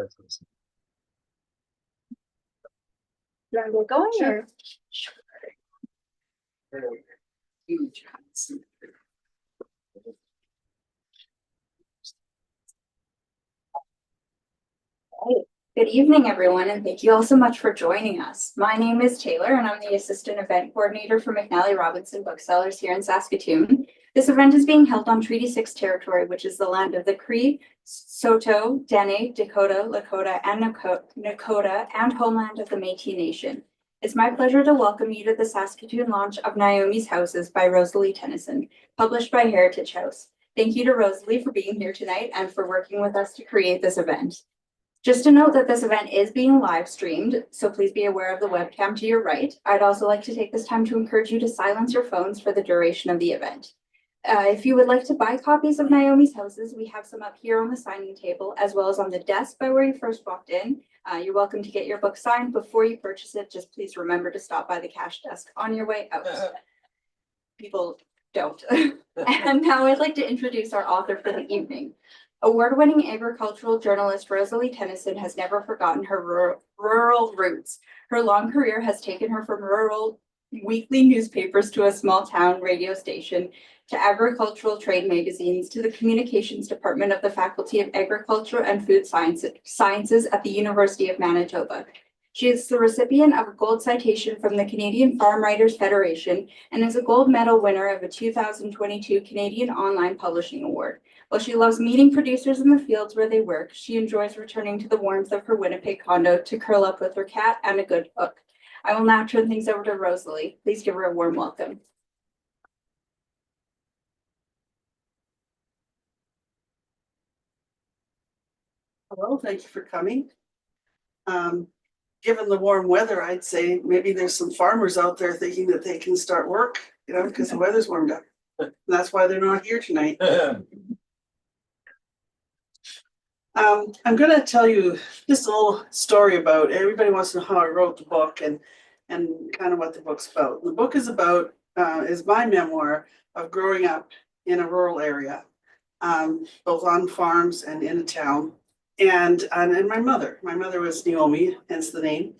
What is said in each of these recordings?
You want to get going? Sure. Or? Huge. Right. Good evening, everyone, and thank you all so much for joining us. My name is Taylor, and I'm the Assistant Event Coordinator for McNally Robinson Booksellers here in Saskatoon. This event is being held on Treaty 6 territory, which is the land of the Cree, Saulteaux, Dene, Dakota, Lakota, and Nakota, and homeland of the Métis Nation. It's my pleasure to welcome you to the Saskatoon launch of Naomi's Houses by Rosalie Tennison, published by Heritage House. Thank you to Rosalie for being here tonight and for working with us to create this event. Just to note that this event is being live streamed, so please be aware of the webcam to your right. I'd also like to take this time to encourage you to silence your phones for the duration of the event. If you would like to buy copies of Naomi's Houses, we have some up here on the signing table, as well as on the desk by where you first walked in. You're welcome to get your book signed before you purchase it. Just please remember to stop by the cash desk on your way out. People don't. And now I'd like to introduce our author for the evening. Award-winning agricultural journalist Rosalie Tennison has never forgotten her rural roots. Her long career has taken her from rural weekly newspapers to a small town radio station, to agricultural trade magazines, to the communications department of the Faculty of Agriculture and Food Sciences at the University of Manitoba. She is the recipient of a gold citation from the Canadian Farm Writers Federation and is a gold medal winner of a 2022 Canadian Online Publishing Award. While she loves meeting producers in the fields where they work, she enjoys returning to the warmth of her Winnipeg condo to curl up with her cat and a good book. I will now turn things over to Rosalie. Please give her a warm welcome. Hello, thank you for coming. Given the warm weather, I'd say maybe there's some farmers out there thinking that they can start work, because the weather's warmed up. And that's why they're not here tonight. I'm going to tell you just a little story about, everybody wants to know how I wrote the book and kind of what the book's about. The book is about, is my memoir of growing up in a rural area, both on farms and in a town. And my mother was Naomi, hence the name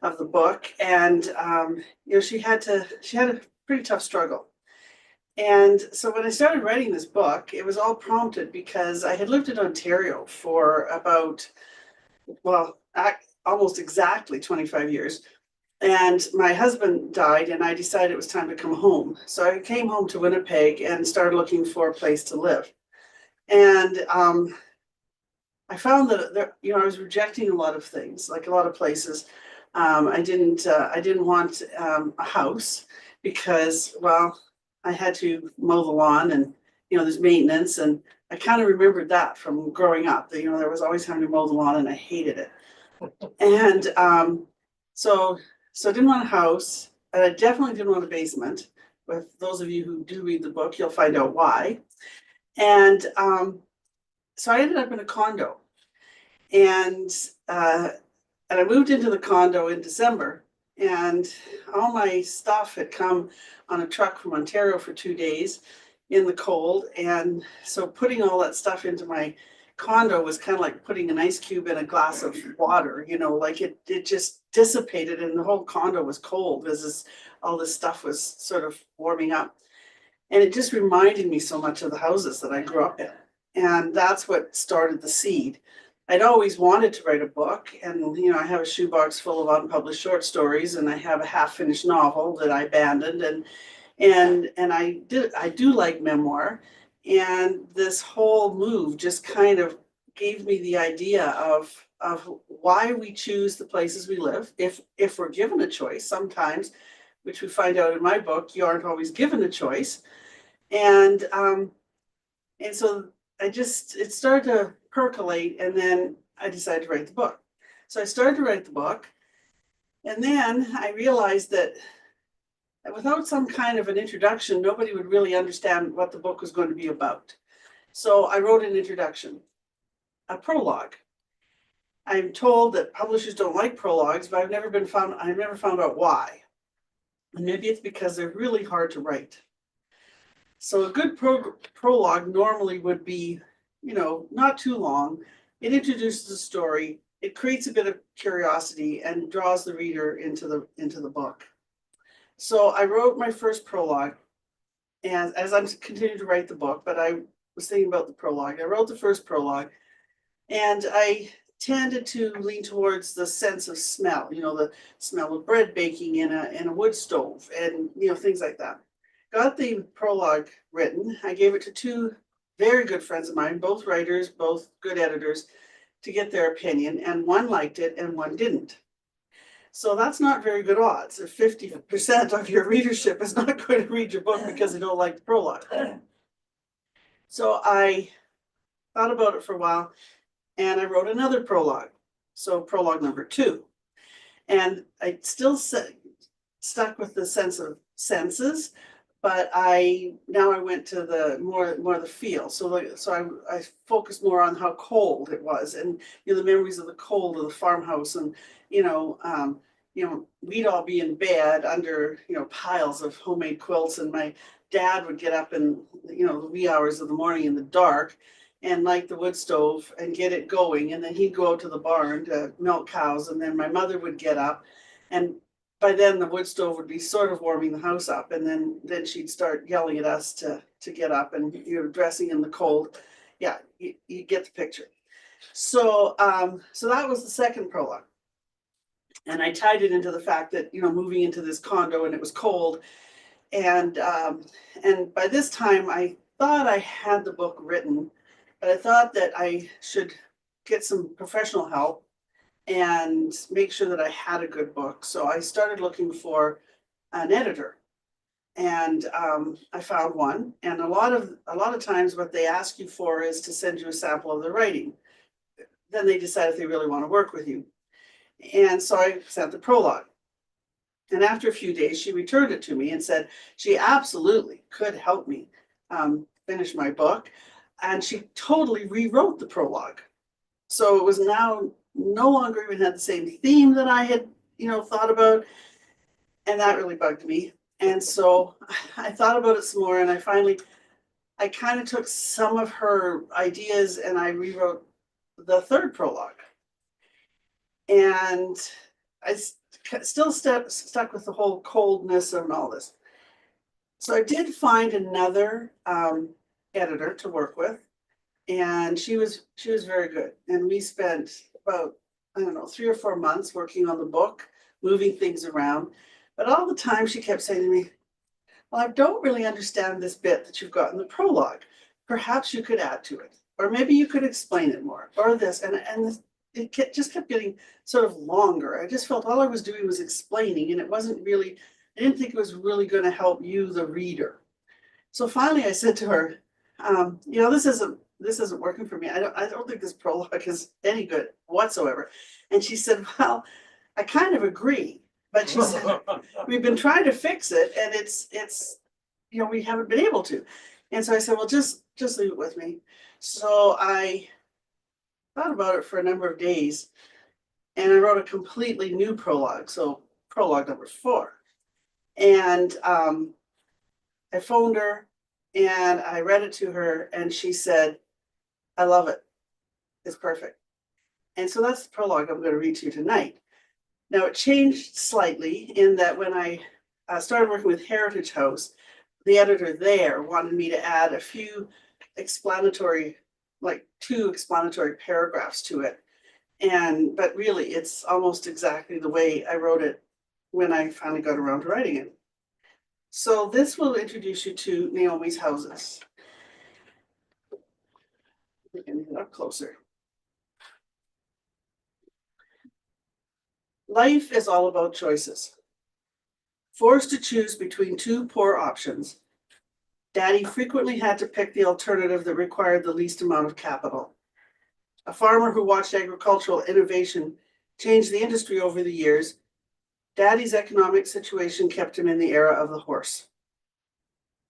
of the book. And, she had a pretty tough struggle. And so when I started writing this book, it was all prompted because I had lived in Ontario for about, almost exactly 25 years. And my husband died and I decided it was time to come home. So I came home to Winnipeg and started looking for a place to live. And I found that I was rejecting a lot of things, like a lot of places. I didn't want a house because, I had to mow the lawn and, there's maintenance. And I kind of remembered that from growing up, that, there was always having to mow the lawn and I hated it. And so I didn't want a house, and I definitely didn't want a basement. With those of you who do read the book, you'll find out why. And so I ended up in a condo. And I moved into the condo in December. And all my stuff had come on a truck from Ontario for 2 days in the cold. And so putting all that stuff into my condo was kind of like putting an ice cube in a glass of water, like it just dissipated and the whole condo was cold as all this stuff was sort of warming up. And it just reminded me so much of the houses that I grew up in. And that's what started the seed. I'd always wanted to write a book, and I have a shoebox full of unpublished short stories, and I have a half-finished novel that I abandoned, and I do like memoir, and this whole move just kind of gave me the idea of why we choose the places we live, if we're given a choice sometimes, which we find out in my book, you aren't always given a choice, and so it started to percolate, and then I decided to write the book. So I started to write the book, and then I realized that without some kind of an introduction, nobody would really understand what the book was going to be about. So I wrote an introduction, a prologue. I'm told that publishers don't like prologues, but I've never found out why. And maybe it's because they're really hard to write. So a good prologue normally would be, not too long, It introduces the story, it creates a bit of curiosity and draws the reader into the book. So I wrote my first prologue, and as I'm continuing to write the book, but I was thinking about the prologue. I wrote the first prologue, and I tended to lean towards the sense of smell, the smell of bread baking in a wood stove, and things like that. Got the prologue written. I gave it to two very good friends of mine, both writers, both good editors, to get their opinion, and one liked it and one didn't. So that's not very good odds. If 50% of your readership is not going to read your book because they don't like the prologue. So I thought about it for a while, and I wrote another prologue. So prologue number 2. And I still stuck with the sense of senses, but I went to the more the feel. So I focused more on how cold it was, and the memories of the cold of the farmhouse, and we'd all be in bed under piles of homemade quilts, and my dad would get up in the wee hours of the morning in the dark and light the wood stove and get it going, and then he'd go out to the barn to milk cows, and then my mother would get up, and by then the wood stove would be sort of warming the house up, and then she'd start yelling at us to get up, and dressing in the cold. Yeah, you get the picture. So so that was the second prologue, and I tied it into the fact that moving into this condo, and it was cold, and by this time I thought I had the book written, but I thought that I should get some professional help and make sure that I had a good book. So I started looking for an editor, and I found one. And a lot of times what they ask you for is to send you a sample of their writing. Then they decide if they really want to work with you. And so I sent the prologue. And after a few days, she returned it to me and said she absolutely could help me finish my book. And she totally rewrote the prologue. So it was now no longer even had the same theme that I had, thought about. And that really bugged me. And so I thought about it some more, and I kind of took some of her ideas and I rewrote the third prologue. And I still stuck with the whole coldness and all this. So I did find another editor to work with, and she was very good. And we spent about, I don't know, 3 or 4 months working on the book, moving things around. But all the time she kept saying to me, well, I don't really understand this bit that you've got in the prologue. Perhaps you could add to it, or maybe you could explain it more, or this. And it just kept getting sort of longer. I just felt all I was doing was explaining, and it wasn't really, I didn't think it was really going to help you, the reader. So finally I said to her, this isn't working for me. I don't think this prologue is any good whatsoever. And she said, well, I kind of agree. But she said, we've been trying to fix it, and it's we haven't been able to. And so I said, well, just leave it with me. So I thought about it for a number of days, and I wrote a completely new prologue. So prologue number 4. And I phoned her and I read it to her, and she said, I love it. It's perfect. And so that's the prologue I'm going to read to you tonight. Now, it changed slightly in that when I started working with Heritage House, the editor there wanted me to add a few explanatory, like 2 explanatory paragraphs to it. But really, it's almost exactly the way I wrote it when I finally got around to writing it. So this will introduce you to Naomi's houses. We can get up closer. Life is all about choices. Forced to choose between 2 poor options, Daddy frequently had to pick the alternative that required the least amount of capital. A farmer who watched agricultural innovation change the industry over the years, Daddy's economic situation kept him in the era of the horse.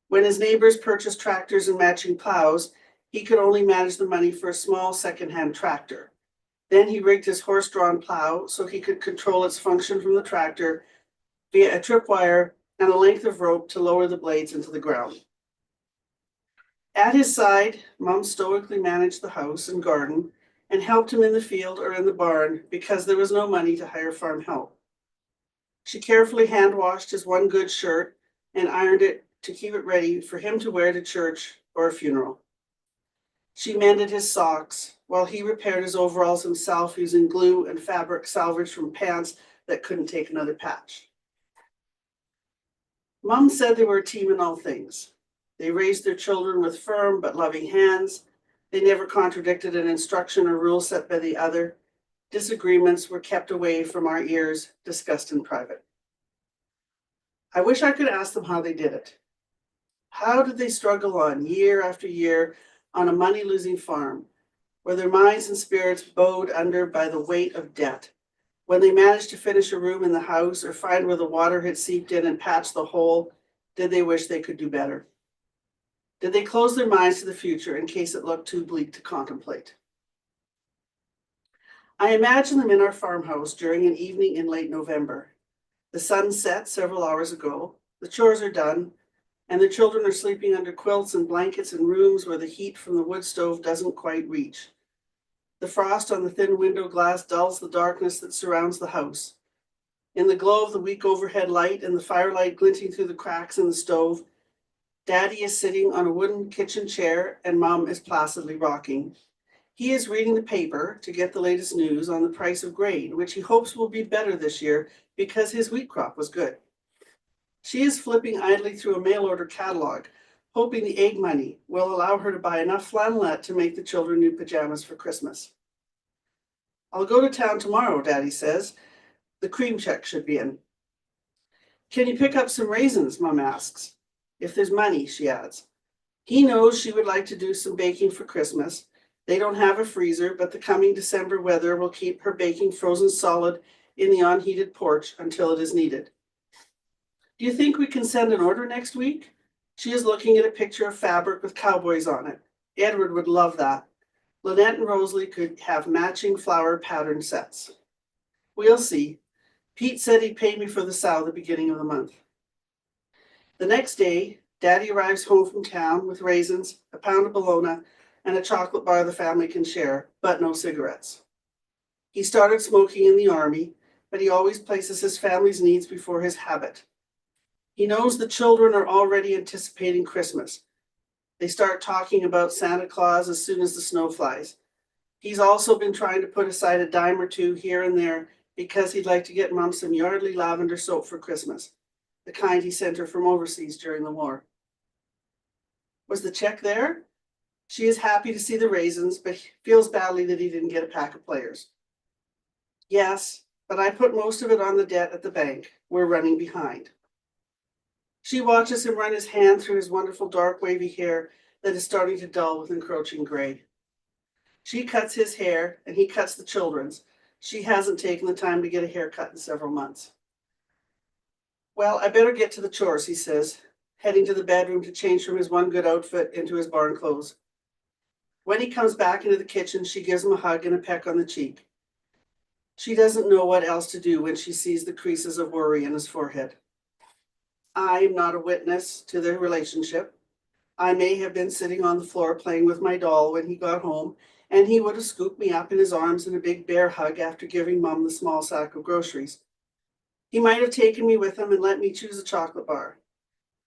When his neighbors purchased tractors and matching plows, he could only manage the money for a small second-hand tractor. Then he rigged his horse-drawn plow so he could control its function from the tractor via a tripwire and a length of rope to lower the blades into the ground. At his side, Mom stoically managed the house and garden, and helped him in the field or in the barn because there was no money to hire farm help. She carefully hand washed his one good shirt and ironed it to keep it ready for him to wear to church or a funeral. She mended his socks while he repaired his overalls himself using glue and fabric salvaged from pants that couldn't take another patch. Mom said they were a team in all things. They raised their children with firm but loving hands. They never contradicted an instruction or rule set by the other. Disagreements were kept away from our ears, discussed in private. I wish I could ask them how they did it. How did they struggle on year after year on a money-losing farm, where their minds and spirits bowed under by the weight of debt? When they managed to finish a room in the house or find where the water had seeped in and patch the hole, did they wish they could do better? Did they close their minds to the future in case it looked too bleak to contemplate? I imagine them in our farmhouse during an evening in late November. The sun set several hours ago, the chores are done, and the children are sleeping under quilts and blankets in rooms where the heat from the wood stove doesn't quite reach. The frost on the thin window glass dulls the darkness that surrounds the house. In the glow of the weak overhead light and the firelight glinting through the cracks in the stove, Daddy is sitting on a wooden kitchen chair and Mom is placidly rocking. He is reading the paper to get the latest news on the price of grain, which he hopes will be better this year because his wheat crop was good. She is flipping idly through a mail order catalog, hoping the egg money will allow her to buy enough flannelette to make the children new pajamas for Christmas. I'll go to town tomorrow, Daddy says. The cream check should be in. Can you pick up some raisins, Mom asks. If there's money, she adds. He knows she would like to do some baking for Christmas. They don't have a freezer, but the coming December weather will keep her baking frozen solid in the unheated porch until it is needed. Do you think we can send an order next week? She is looking at a picture of fabric with cowboys on it. Edward would love that. Lynette and Rosalie could have matching flower pattern sets. We'll see. Pete said he'd pay me for the sow at the beginning of the month. The next day, Daddy arrives home from town with raisins, a pound of bologna, and a chocolate bar the family can share, but no cigarettes. He started smoking in the army, but he always places his family's needs before his habit. He knows the children are already anticipating Christmas. They start talking about Santa Claus as soon as the snow flies. He's also been trying to put aside a dime or two here and there because he'd like to get Mom some Yardley lavender soap for Christmas, the kind he sent her from overseas during the war. Was the check there? She is happy to see the raisins, but feels badly that he didn't get a pack of Players. Yes, but I put most of it on the debt at the bank. We're running behind. She watches him run his hand through his wonderful dark wavy hair that is starting to dull with encroaching gray. She cuts his hair and he cuts the children's. She hasn't taken the time to get a haircut in several months. Well, I better get to the chores, he says, heading to the bedroom to change from his one good outfit into his barn clothes. When he comes back into the kitchen, she gives him a hug and a peck on the cheek. She doesn't know what else to do when she sees the creases of worry in his forehead. I am not a witness to their relationship. I may have been sitting on the floor playing with my doll when he got home, and he would have scooped me up in his arms in a big bear hug after giving Mom the small sack of groceries. He might have taken me with him and let me choose a chocolate bar.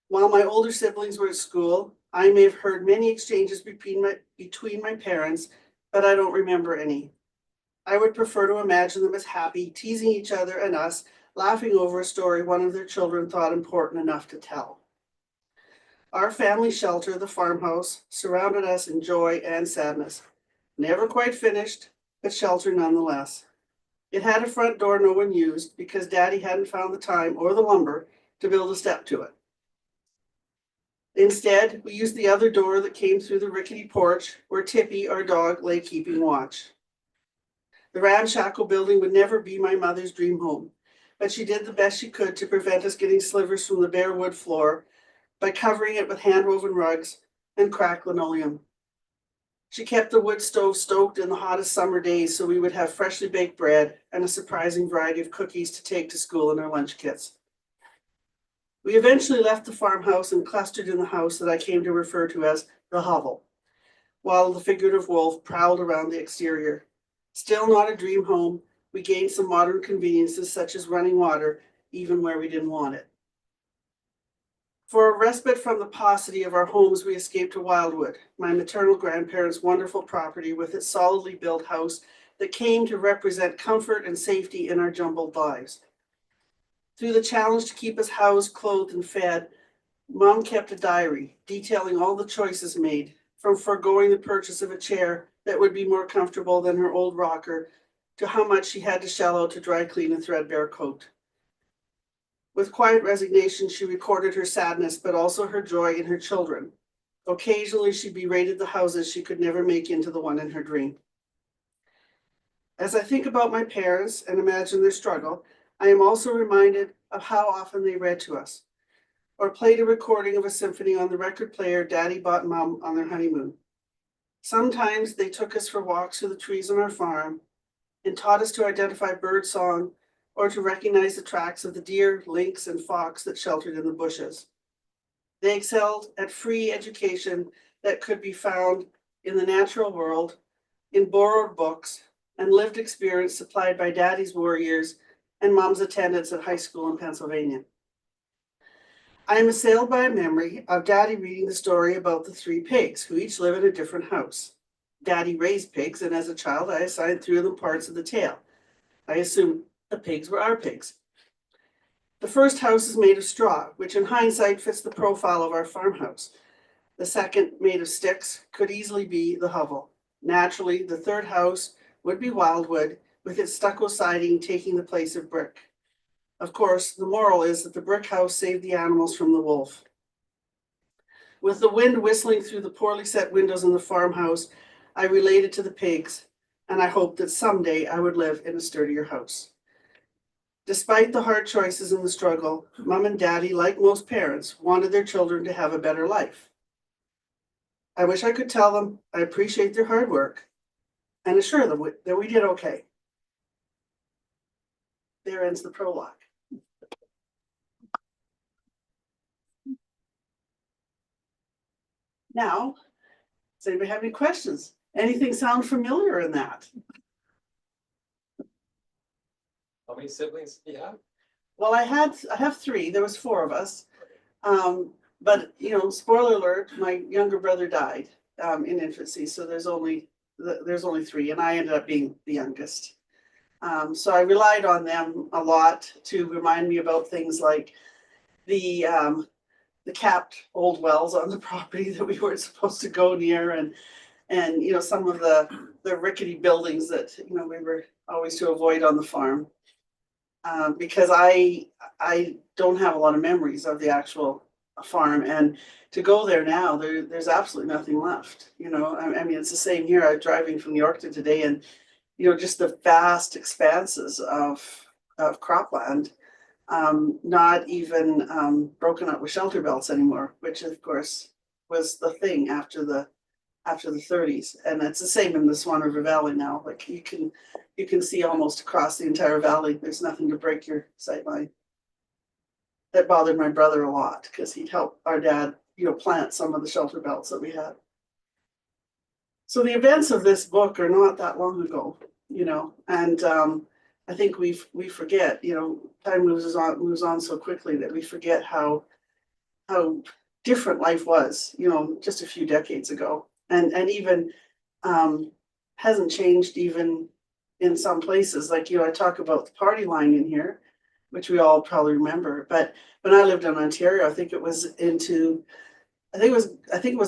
While my older siblings were at school, I may have heard many exchanges between my parents, but I don't remember any. I would prefer to imagine them as happy, teasing each other and us, laughing over a story one of their children thought important enough to tell. Our family shelter, the farmhouse, surrounded us in joy and sadness. Never quite finished, but shelter nonetheless. It had a front door no one used because Daddy hadn't found the time or the lumber to build a step to it. Instead, we used the other door that came through the rickety porch where Tippy, our dog, lay keeping watch. The ramshackle building would never be my mother's dream home, but she did the best she could to prevent us getting slivers from the bare wood floor by covering it with hand-woven rugs and cracked linoleum. She kept the wood stove stoked in the hottest summer days so we would have freshly baked bread and a surprising variety of cookies to take to school in our lunch kits. We eventually left the farmhouse and clustered in the house that I came to refer to as the hovel, while the figurative wolf prowled around the exterior. Still not a dream home, we gained some modern conveniences such as running water, even where we didn't want it. For a respite from the paucity of our homes, we escaped to Wildwood, my maternal grandparents' wonderful property with its solidly built house that came to represent comfort and safety in our jumbled lives. Through the challenge to keep us housed, clothed, and fed, Mom kept a diary detailing all the choices made, from foregoing the purchase of a chair that would be more comfortable than her old rocker, to how much she had to shell out to dry clean a threadbare coat. With quiet resignation, she recorded her sadness, but also her joy in her children. Occasionally, she berated the houses she could never make into the one in her dream. As I think about my parents and imagine their struggle, I am also reminded of how often they read to us, or played a recording of a symphony on the record player Daddy bought Mom on their honeymoon. Sometimes they took us for walks through the trees on our farm and taught us to identify bird song or to recognize the tracks of the deer, lynx, and fox that sheltered in the bushes. They excelled at free education that could be found in the natural world, in borrowed books, and lived experience supplied by Daddy's war years and Mom's attendance at high school in Pennsylvania. I am assailed by a memory of Daddy reading the story about the 3 pigs who each live in a different house. Daddy raised pigs, and as a child, I assigned 3 of them parts of the tale. I assumed the pigs were our pigs. The first house is made of straw, which in hindsight fits the profile of our farmhouse. The second, made of sticks, could easily be the hovel. Naturally, the third house would be wildwood, with its stucco siding taking the place of brick. Of course, the moral is that the brick house saved the animals from the wolf. With the wind whistling through the poorly set windows in the farmhouse, I related to the pigs, and I hoped that someday I would live in a sturdier house. Despite the hard choices and the struggle, Mom and Daddy, like most parents, wanted their children to have a better life. I wish I could tell them I appreciate their hard work and assure them that we did okay. There ends the prologue. Now, does anybody have any questions? Anything sound familiar in that? How many siblings do you have? Well, I have 3. There was 4 of us. But spoiler alert, my younger brother died in infancy, so there's only 3, and I ended up being the youngest. So I relied on them a lot to remind me about things like the capped old wells on the property that we weren't supposed to go near, and some of the rickety buildings that we were always to avoid on the farm. Because I don't have a lot of memories of the actual farm, and to go there now, there's absolutely nothing left. I mean, it's the same here. I'm driving from Yorkton today, and just the vast expanses of cropland, not even broken up with shelter belts anymore, which of course was the thing after the 30s. And it's the same in the Swan River Valley now. Like you can see almost across the entire valley. There's nothing to break your sight line. That bothered my brother a lot because he'd help our dad, plant some of the shelter belts that we had. So the events of this book are not that long ago, and I think we forget, time moves on so quickly that we forget how different life was, just a few decades ago, and even hasn't changed even in some places. Like, I talk about the party line in here, which we all probably remember. But when I lived in Ontario, I think it was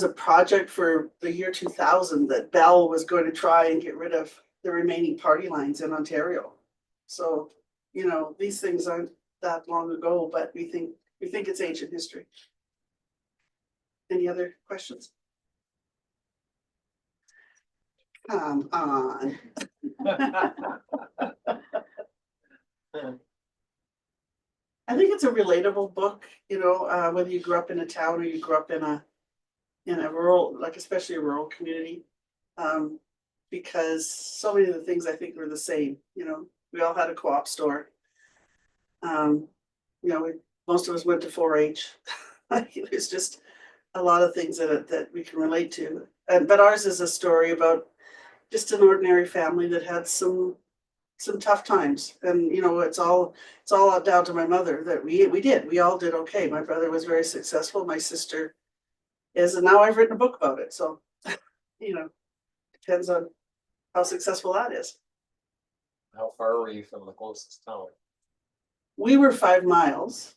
a project for the year 2000 that Bell was going to try and get rid of the remaining party lines in Ontario. So, these things aren't that long ago, but we think it's ancient history. Any other questions? Come on. I think it's a relatable book, whether you grew up in a town or you grew up in a rural, like especially a rural community, because so many of the things I think were the same. We all had a co-op store. Most of us went to 4-H. There's just a lot of things that we can relate to. But ours is a story about just an ordinary family that had some tough times. And, you know, it's all down to my mother that we all did okay. My brother was very successful. My sister is, and now I've written a book about it. So, you know, depends on how successful that is. How far were you from the closest town? We were 5 miles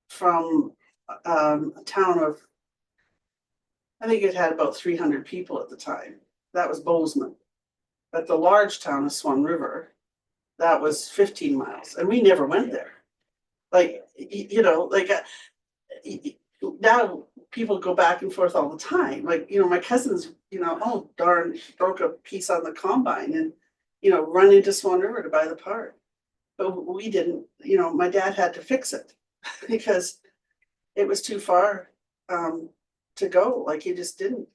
from a town of, I think it had about 300 people at the time. That was Bozeman. But the large town of Swan River, that was 15 miles, and we never went there. Like, you know, like now people go back and forth all the time. Like, you know, my cousins, you know, oh darn, broke a piece on the combine and, you know, run into Swan River to buy the part. But we didn't, you know, my dad had to fix it because it was too far to go. Like, he just didn't.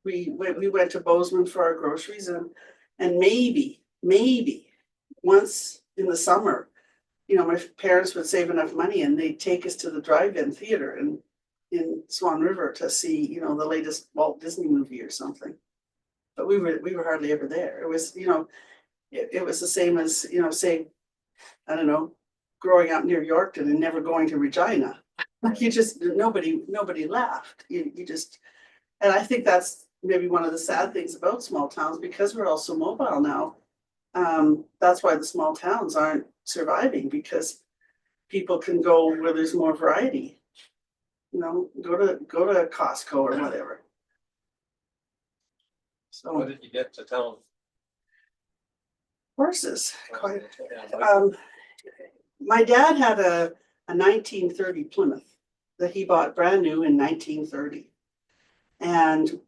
We went to Bozeman for our groceries, and maybe once in the summer, you know, my parents would save enough money and they'd take us to the drive-in theater in Swan River to see, you know, the latest Walt Disney movie or something. But we were hardly ever there. It was, you know, it was the same as, you know, say, I don't know, growing up near Yorkton and never going to Regina. Like, you just, nobody laughed. You just, and I think that's maybe one of the sad things about small towns, because we're all so mobile now. That's why the small towns aren't surviving, because people can go where there's more variety. You know, go to Costco or whatever. How So did you get to town? horses, quite. Yeah, My dad had a 1930 Plymouth that he bought brand new in 1930. And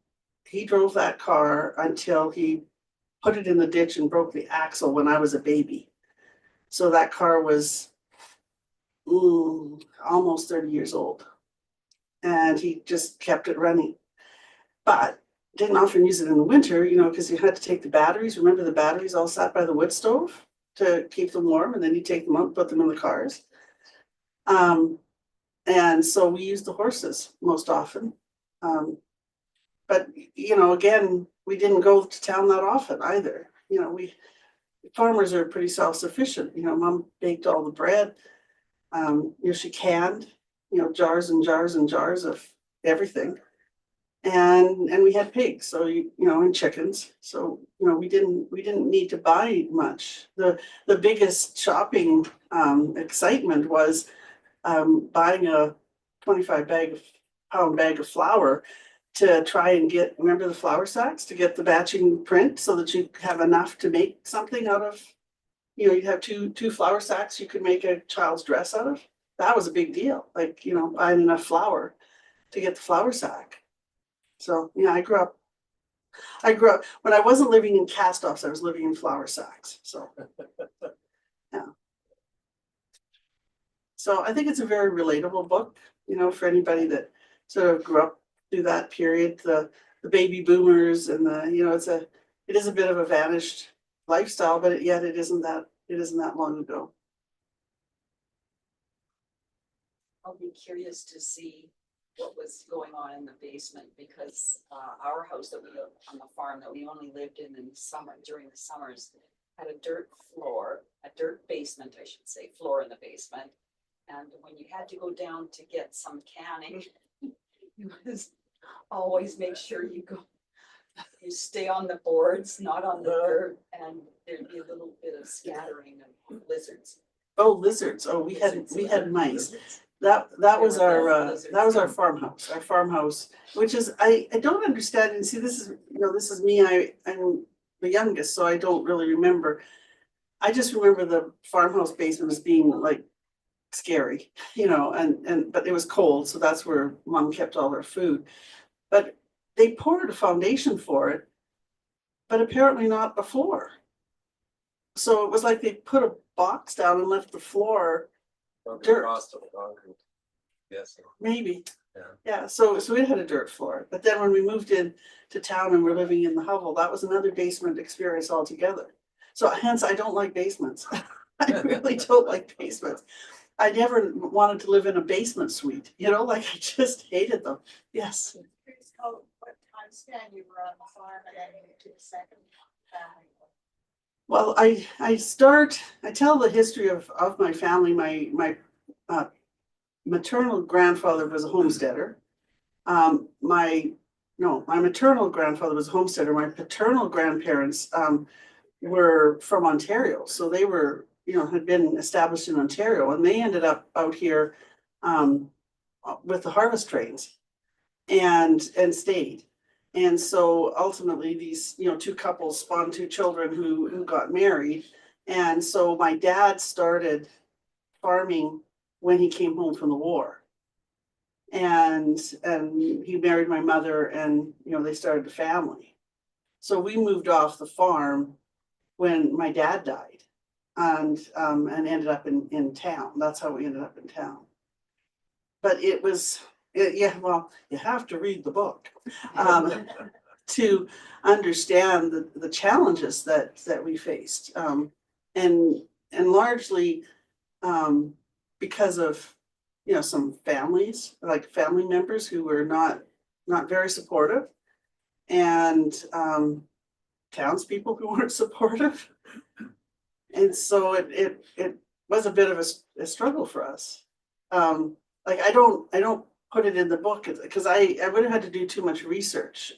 he drove that car until he put it in the ditch and broke the axle when I was a baby. So that car was almost 30 years old. And he just kept it running. But didn't often use it in the winter, you know, because you had to take the batteries. Remember, the batteries all sat by the wood stove to keep them warm, and then you take them out, put them in the cars. And so we used the horses most often. But, you know, again, we didn't go to town that often either. You know, farmers are pretty self-sufficient. You know, Mom baked all the bread. You know, she canned, you know, jars and jars and jars of everything. And we had pigs, so you know, and chickens. So, you know, we didn't need to buy much. The biggest shopping excitement was buying a 25-pound bag of flour to try and get, remember the flour sacks, to get the batching print so that you have enough to make something out of, you know, you'd have two flour sacks you could make a child's dress out of. That was a big deal, like, you know, buying enough flour to get the flour sack. So, yeah, I grew up, when I wasn't living in cast-offs, I was living in flour sacks, so. Yeah. So I think it's a very relatable book, you know, for anybody that sort of grew up through that period, the baby boomers and the, you know, it is a bit of a vanished lifestyle, but yet it isn't that long ago. I'll be curious to see what was going on in the basement, because our house that we on the farm that we only lived in the summer, during the summers, had a dirt basement, I should say, floor in the basement. And when you had to go down to get some canning, you was always make sure you stay on the boards, not on the dirt, and there'd be a little bit of scattering of lizards. Oh, lizards. Oh, we had mice. That was our farmhouse. Our farmhouse, which is, I don't understand. And see, this is me. I'm the youngest, so I don't really remember. I just remember the farmhouse basement as being like scary, you know, but it was cold, so that's where Mom kept all her food. But they poured a foundation for it, but apparently not a floor. So it was like they put a box down and left the floor dirt. Concrete. Yes. Maybe. Yeah. Yeah, so it had a dirt floor. But then when we moved in to town and we're living in the hovel, that was another basement experience altogether. So hence, I don't like basements. I really don't like basements. I never wanted to live in a basement suite, you know, like I just hated them. Yes. What time span you were on the farm and then moved to the second? Well, I tell the history of my family. My maternal grandfather was a homesteader. My no, my maternal grandfather was a homesteader. My paternal grandparents were from Ontario, so they were, had been established in Ontario, and they ended up out here with the harvest trains and stayed. And so ultimately these, two couples spawned two children who got married. And so my dad started farming when he came home from the war. And he married my mother, and they started a family. So we moved off the farm when my dad died, and ended up in town. That's how we ended up in town. But yeah, well, you have to read the book to understand the challenges that we faced, and largely because of some families, like family members who were not very supportive, and townspeople who weren't supportive, and so it was a bit of a struggle for us. Like I don't put it in the book because I would have had to do too much research.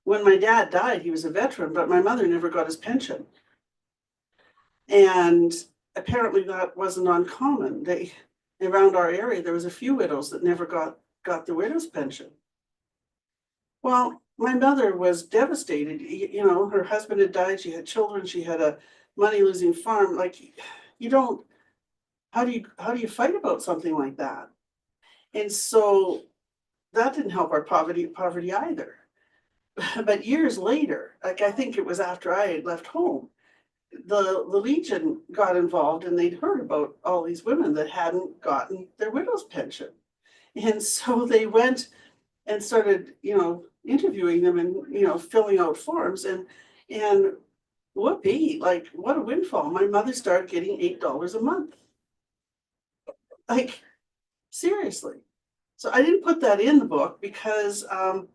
When my dad died, he was a veteran, but my mother never got his pension. And apparently that wasn't uncommon. Around our area, there was a few widows that never got the widow's pension. Well, my mother was devastated. Her husband had died, she had children, she had a money-losing farm. Like, how do you fight about something like that? And so that didn't help our poverty either. But years later, like I think it was after I had left home, the Legion got involved, and they'd heard about all these women that hadn't gotten their widow's pension. And so they went and started, interviewing them and, filling out forms, and whoopee, like what a windfall. My mother started getting $8 a month. Like, seriously. So I didn't put that in the book because I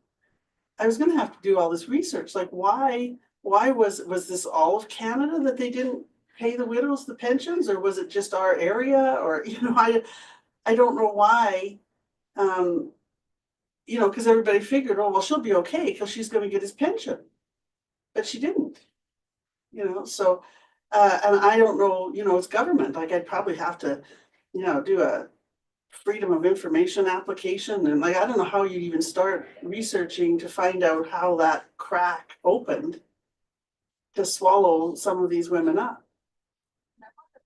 was gonna have to do all this research. Like, why was this all of Canada that they didn't pay the widows the pensions, or was it just our area? Or, I don't know why. Because everybody figured, oh, well, she'll be okay because she's gonna get his pension. But she didn't, so and I don't know, it's government. Like, I'd probably have to, do a freedom of information application, and like I don't know how you'd even start researching to find out how that crack opened to swallow some of these women up.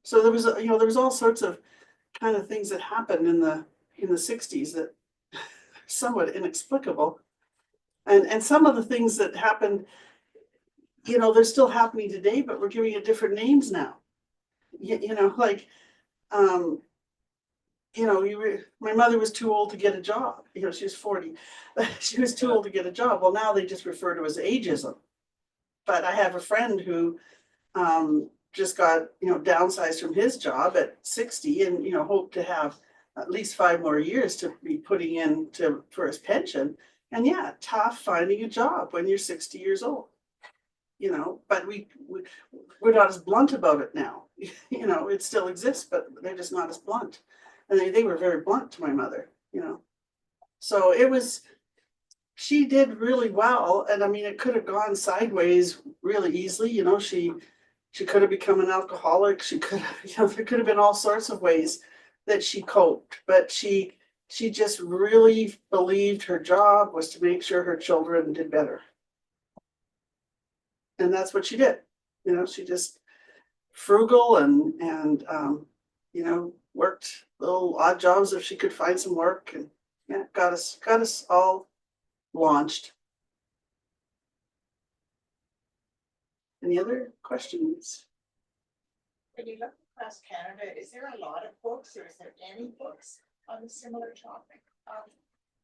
So there was all sorts of kind of things that happened in the 60s that are somewhat inexplicable, and some of the things that happened, they're still happening today, but we're giving it different names now. Like my mother was too old to get a job. She was 40. She was too old to get a job. Well, now they just refer to it as ageism. But I have a friend who just got, downsized from his job at 60, and, hoped to have at least 5 more years to be putting in for his pension. And yeah, tough finding a job when you're 60 years old. But we're not as blunt about it now. It still exists, but they're just not as blunt. And they were very blunt to my mother, So she did really well. And I mean, it could have gone sideways really easily. She could have become an alcoholic. She could have, there could have been all sorts of ways that she coped, but she just really believed her job was to make sure her children did better. And that's what she did. She just frugal and worked little odd jobs if she could find some work, and yeah, got us all launched. Any other questions? When you look across Canada, is there a lot of books, or is there any books on a similar topic?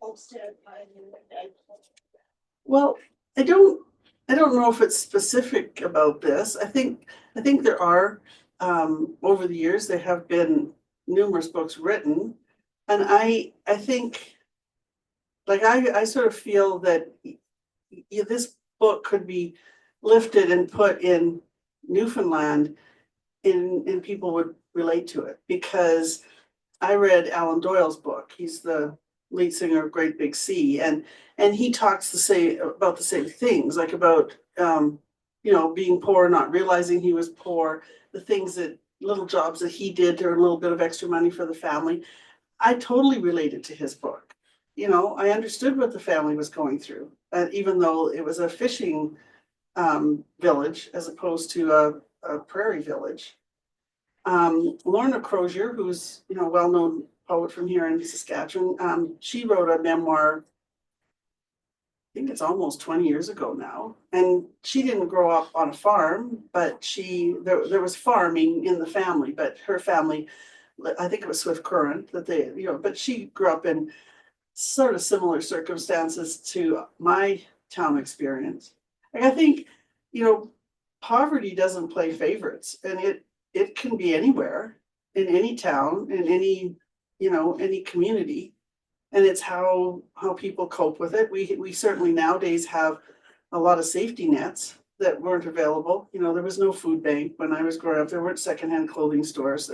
Homestead, pioneer, Well, I don't know if it's specific about this. I think there are, over the years, there have been numerous books written, and I think, like, I sort of feel that this book could be lifted and put in Newfoundland, and people would relate to it, because I read Alan Doyle's book. He's the lead singer of Great Big Sea, and he talks about the same things, like about being poor, not realizing he was poor, the things that little jobs that he did to earn a little bit of extra money for the family. I totally related to his book. I understood what the family was going through, even though it was a fishing village as opposed to a prairie village. Lorna Crozier, who's a well-known poet from here in Saskatchewan, she wrote a memoir. I think it's almost 20 years ago now, and she didn't grow up on a farm, but there was farming in the family. But her family, I think it was Swift Current that they, but she grew up in sort of similar circumstances to my town experience. Like, I think, poverty doesn't play favorites, and it can be anywhere, in any town, in any community. And it's how people cope with it. We certainly nowadays have a lot of safety nets that weren't available. There was no food bank when I was growing up. There weren't secondhand clothing stores.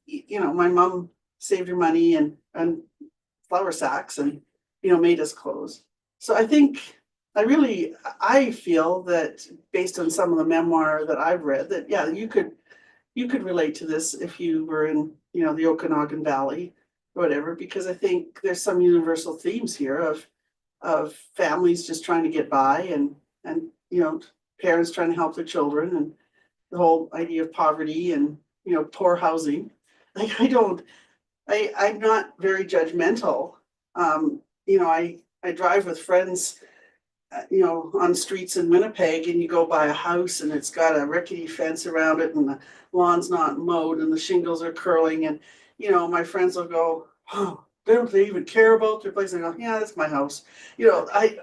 My mom saved her money and flour sacks and made us clothes. So I think I feel that, based on some of the memoir that I've read, that yeah, you could relate to this if you were in the Okanagan Valley or whatever, because I think there's some universal themes here of families just trying to get by, and parents trying to help their children, and the whole idea of poverty and poor housing. Like, I'm not very judgmental. I drive with friends on streets in Winnipeg, and you go by a house and it's got a rickety fence around it, and the lawn's not mowed, and the shingles are curling, and my friends will go, "Oh, don't they even care about their place?" I go, "Yeah, that's my house." I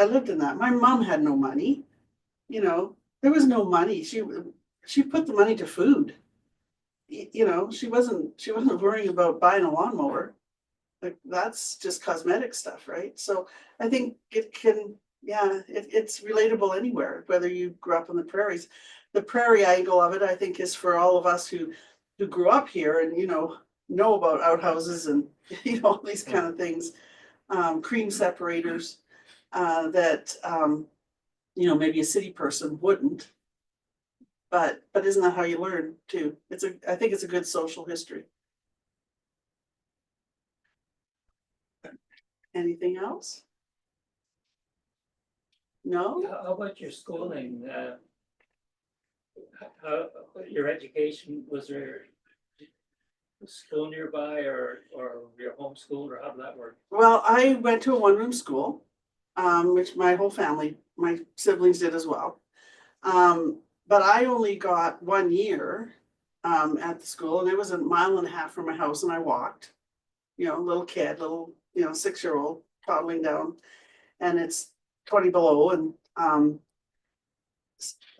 lived in that. My mom had no money. There was no money. She put the money to food. She wasn't worrying about buying a lawnmower. Like, that's just cosmetic stuff, right? So I think it's relatable anywhere, whether you grew up in the prairies. The prairie angle of it, I think, is for all of us who grew up here and know about outhouses and these kind of things, cream separators, that maybe a city person wouldn't. But isn't that how you learn too? I think it's a good social history. Anything else? No? How about your schooling? Your education, was there a school nearby, or your homeschooled, or how did that work? Well, I went to a one-room school, which my whole family, my siblings did as well. But I only got 1 year at the school, and it was 1.5 miles from my house, and I walked. Little kid, 6-year-old toddling down, and it's 20 below, and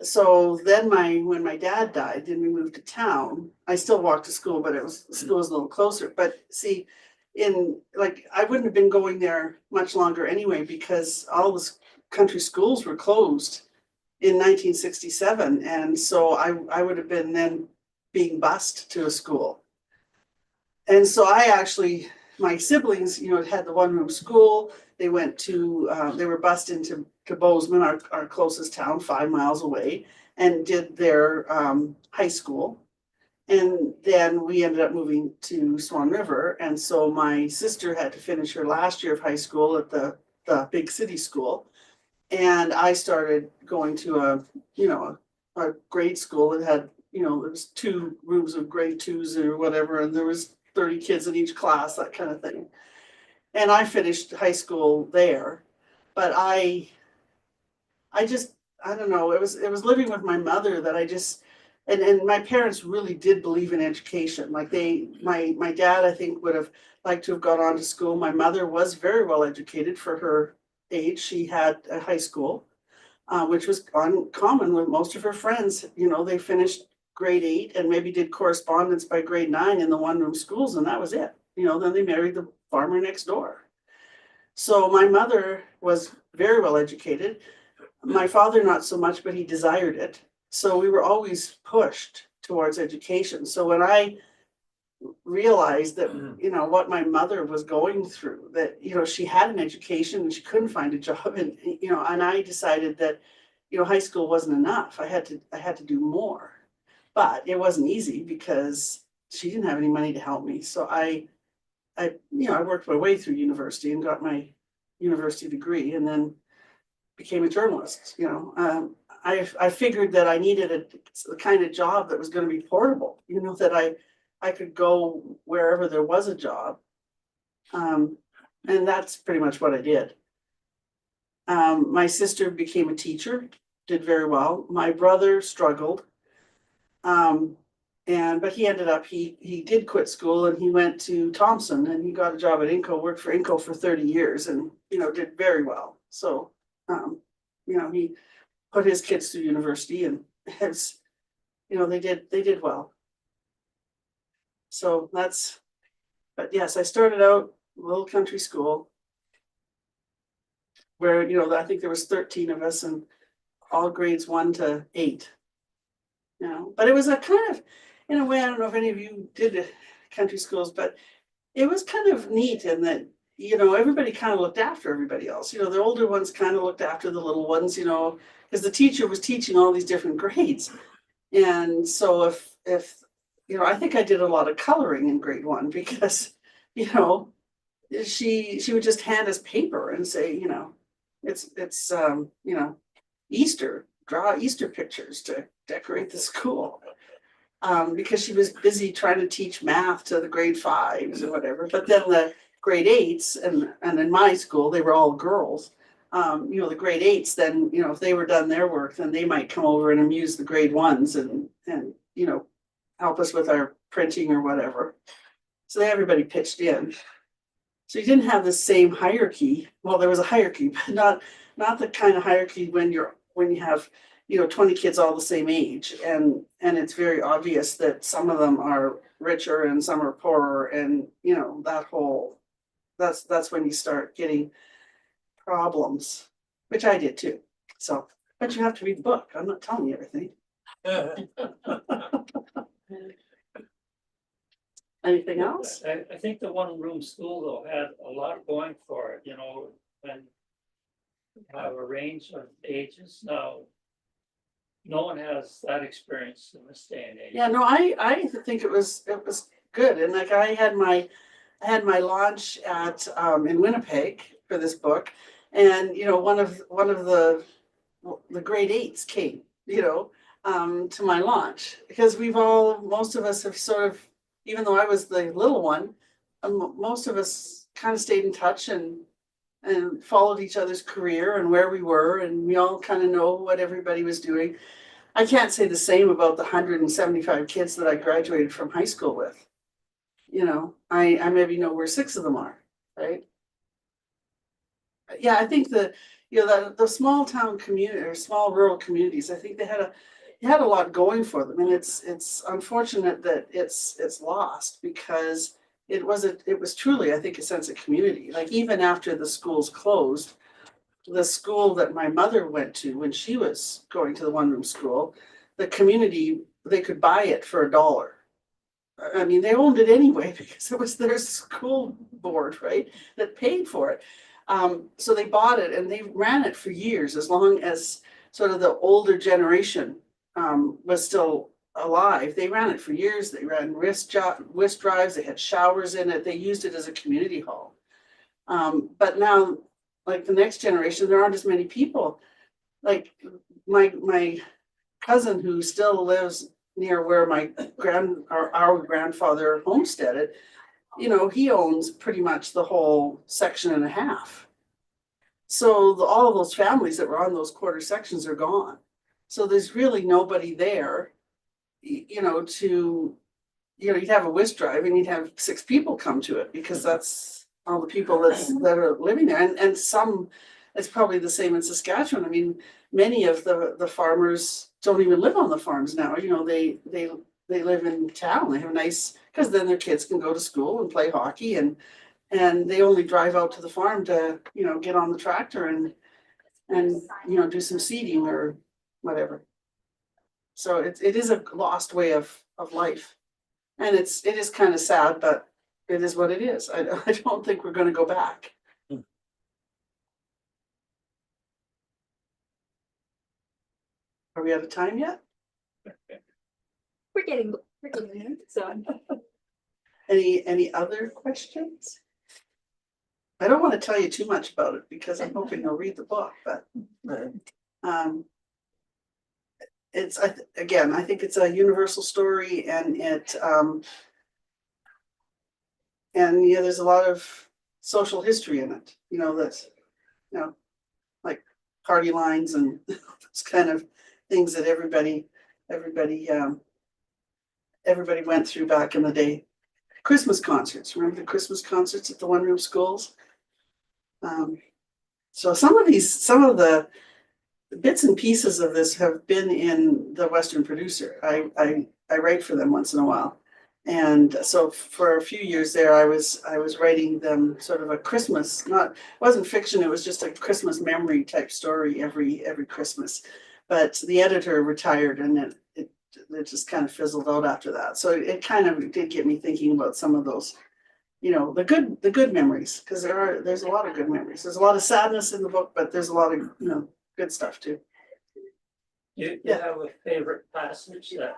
so then when my dad died, then we moved to town. I still walked to school, but school was a little closer. But see, I wouldn't have been going there much longer anyway, because all the country schools were closed in 1967, and so I would have been then being bused to a school. And so my siblings, had the one-room school. They were bused into Bozeman, our closest town, 5 miles away, and did their high school. And then we ended up moving to Swan River. And so my sister had to finish her last year of high school at the big city school. And I started going to a grade school that had, there was 2 rooms of grade 2s or whatever, and there was 30 kids in each class, that kind of thing. And I finished high school there, but I don't know, it was living with my mother that and my parents really did believe in education. Like, my dad, I think, would have liked to have gone on to school. My mother was very well educated for her age. She had a high school, which was uncommon with most of her friends. They finished grade 8 and maybe did correspondence by grade 9 in the one-room schools, and that was it. Then they married the farmer next door. So my mother was very well educated. My father, not so much, but he desired it. So we were always pushed towards education. So when I realized that, what my mother was going through, that, she had an education and she couldn't find a job, and, and I decided that, high school wasn't enough. I had to do more. But it wasn't easy because she didn't have any money to help me. So I worked my way through university and got my university degree, and then became a journalist. I figured that I needed a kind of job that was going to be portable, that I could go wherever there was a job. And that's pretty much what I did. My sister became a teacher, did very well. My brother struggled. But he ended up, he did quit school and he went to Thompson and he got a job at Inco, worked for Inco for 30 years and, did very well. So, he put his kids through university and has, they did well. So but yes, I started out a little country school where, I think there was 13 of us and all grades 1 to 8. But it was a kind of, in a way, I don't know if any of you did country schools, but it was kind of neat in that, everybody kind of looked after everybody else. The older ones kind of looked after the little ones, because the teacher was teaching all these different grades. And so if I think I did a lot of coloring in grade 1 because, she would just hand us paper and say, it's Easter, draw Easter pictures to decorate the school. Because she was busy trying to teach math to the grade 5s or whatever. But then the grade 8s, and in my school, they were all girls. The grade 8s, then, if they were done their work, then they might come over and amuse the grade 1s and help us with our printing or whatever. So everybody pitched in. So you didn't have the same hierarchy. Well, there was a hierarchy, but not the kind of hierarchy when you have 20 kids all the same age, and it's very obvious that some of them are richer and some are poorer, and that's when you start getting problems, which I did too. So, but you have to read the book. I'm not telling you everything. Anything else? I think the one-room school though had a lot going for it, and have a range of ages now. No one has that experience in this day and age. Yeah, no, I think it was good, and like I had my launch at in Winnipeg for this book, and one of the grade 8s came, to my launch, because most of us have sort of, even though I was the little one, most of us kind of stayed in touch and followed each other's career and where we were, and we all kind of know what everybody was doing. I can't say the same about the 175 kids that I graduated from high school with. I maybe know where 6 of them are, right? Yeah, I think the small town community or small rural communities, I think they had a lot going for them, and it's unfortunate that it's lost, because it was truly, I think, a sense of community. Like even after the schools closed, the school that my mother went to when she was going to the one-room school, the community, they could buy it for $1. I mean, they owned it anyway because it was their school board, right, that paid for it. So they bought it and they ran it for years, as long as sort of the older generation was still alive. They ran it for years. They ran whisk drives. They had showers in it. They used it as a community hall. But now, like the next generation, there aren't as many people. Like my cousin, who still lives near where our grandfather homesteaded, he owns pretty much the whole section and a half. So all of those families that were on those quarter sections are gone. So there's really nobody there, you'd have a whisk drive and you'd have 6 people come to it, because that's all the people that are living there. And some, it's probably the same in Saskatchewan. I mean, many of the farmers don't even live on the farms now. They live in town. They have nice, because then their kids can go to school and play hockey, and they only drive out to the farm to, get on the tractor and, do some seeding or whatever. So it is a lost way of life. And it is kind of sad, but it is what it is. I don't think we're gonna go back. Are we out of time yet? We're getting there, so. Any other questions? I don't want to tell you too much about it because I'm hoping you'll read the book, but it's again, I think it's a universal story, and there's a lot of social history in it, that's like party lines and those kind of things that everybody went through back in the day. Christmas concerts, remember the Christmas concerts at the one-room schools? So some of the bits and pieces of this have been in the Western Producer. I write for them once in a while. And so for a few years there, I was writing them sort of a Christmas, it wasn't fiction, it was just a Christmas memory type story every Christmas. But the editor retired, and it just kind of fizzled out after that. So it kind of did get me thinking about some of those, the good memories, because there's a lot of good memories. There's a lot of sadness in the book, but there's a lot of, good stuff too. You Yeah. have a favorite passage that,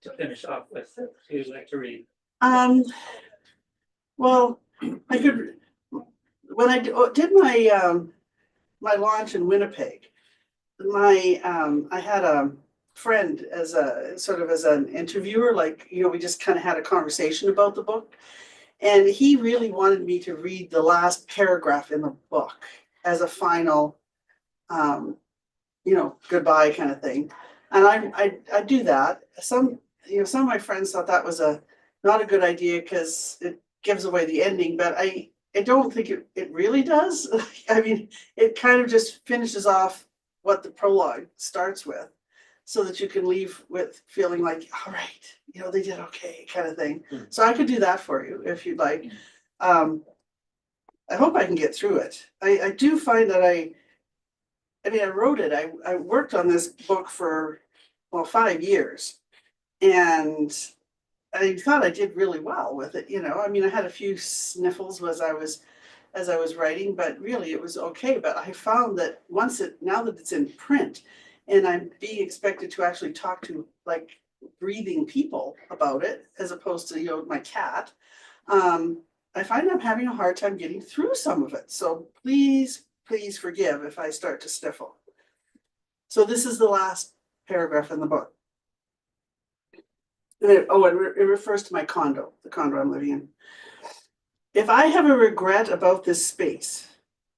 to finish off with, that you'd like to read? Well, I could, when I did my my launch in Winnipeg, I had a friend as an interviewer, we just kind of had a conversation about the book, and he really wanted me to read the last paragraph in the book as a final goodbye kind of thing. And I do that. Some of my friends thought that was not a good idea because it gives away the ending, but I don't think it really does. I mean, it kind of just finishes off what the prologue starts with, so that you can leave with feeling like, all right, they did okay, kind of thing. So I could do that for you if you'd like. I hope I can get through it. I do find that I wrote it. I worked on this book for 5 years, and I thought I did really well with it. I had a few sniffles as I was writing, but really it was okay. But I found that now that it's in print, and I'm being expected to actually talk to breathing people about it, as opposed to my cat, I find I'm having a hard time getting through some of it. So please forgive if I start to sniffle. So this is the last paragraph in the book. And it refers to my condo, the condo I'm living in. If I have a regret about this space,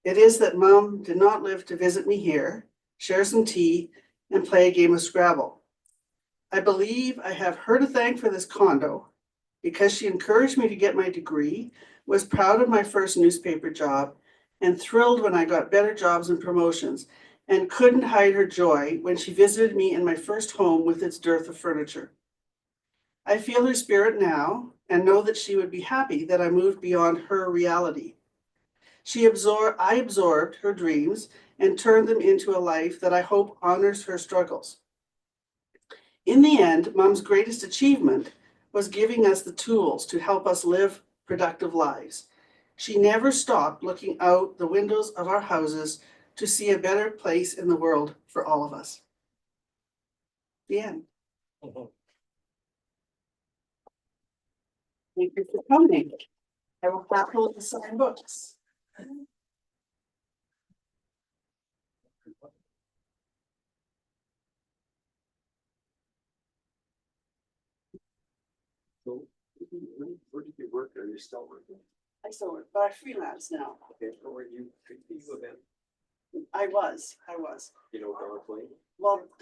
it is that Mom did not live to visit me here, share some tea, and play a game of Scrabble. I believe I have her to thank for this condo, because she encouraged me to get my degree, was proud of my first newspaper job, and thrilled when I got better jobs and promotions, and couldn't hide her joy when she visited me in my first home with its dearth of furniture. I feel her spirit now, and know that she would be happy that I moved beyond her reality. I absorbed her dreams and turned them into a life that I hope honors her struggles. In the end, Mom's greatest achievement was giving us the tools to help us live productive lives. She never stopped looking out the windows of our houses to see a better place in the world for all of us. The end. Thank you for coming. I will happily sign books. So, where did you work? Are you still working? I still work, but I freelance now. Okay, or were you event? I was. You know, Power Play? Well,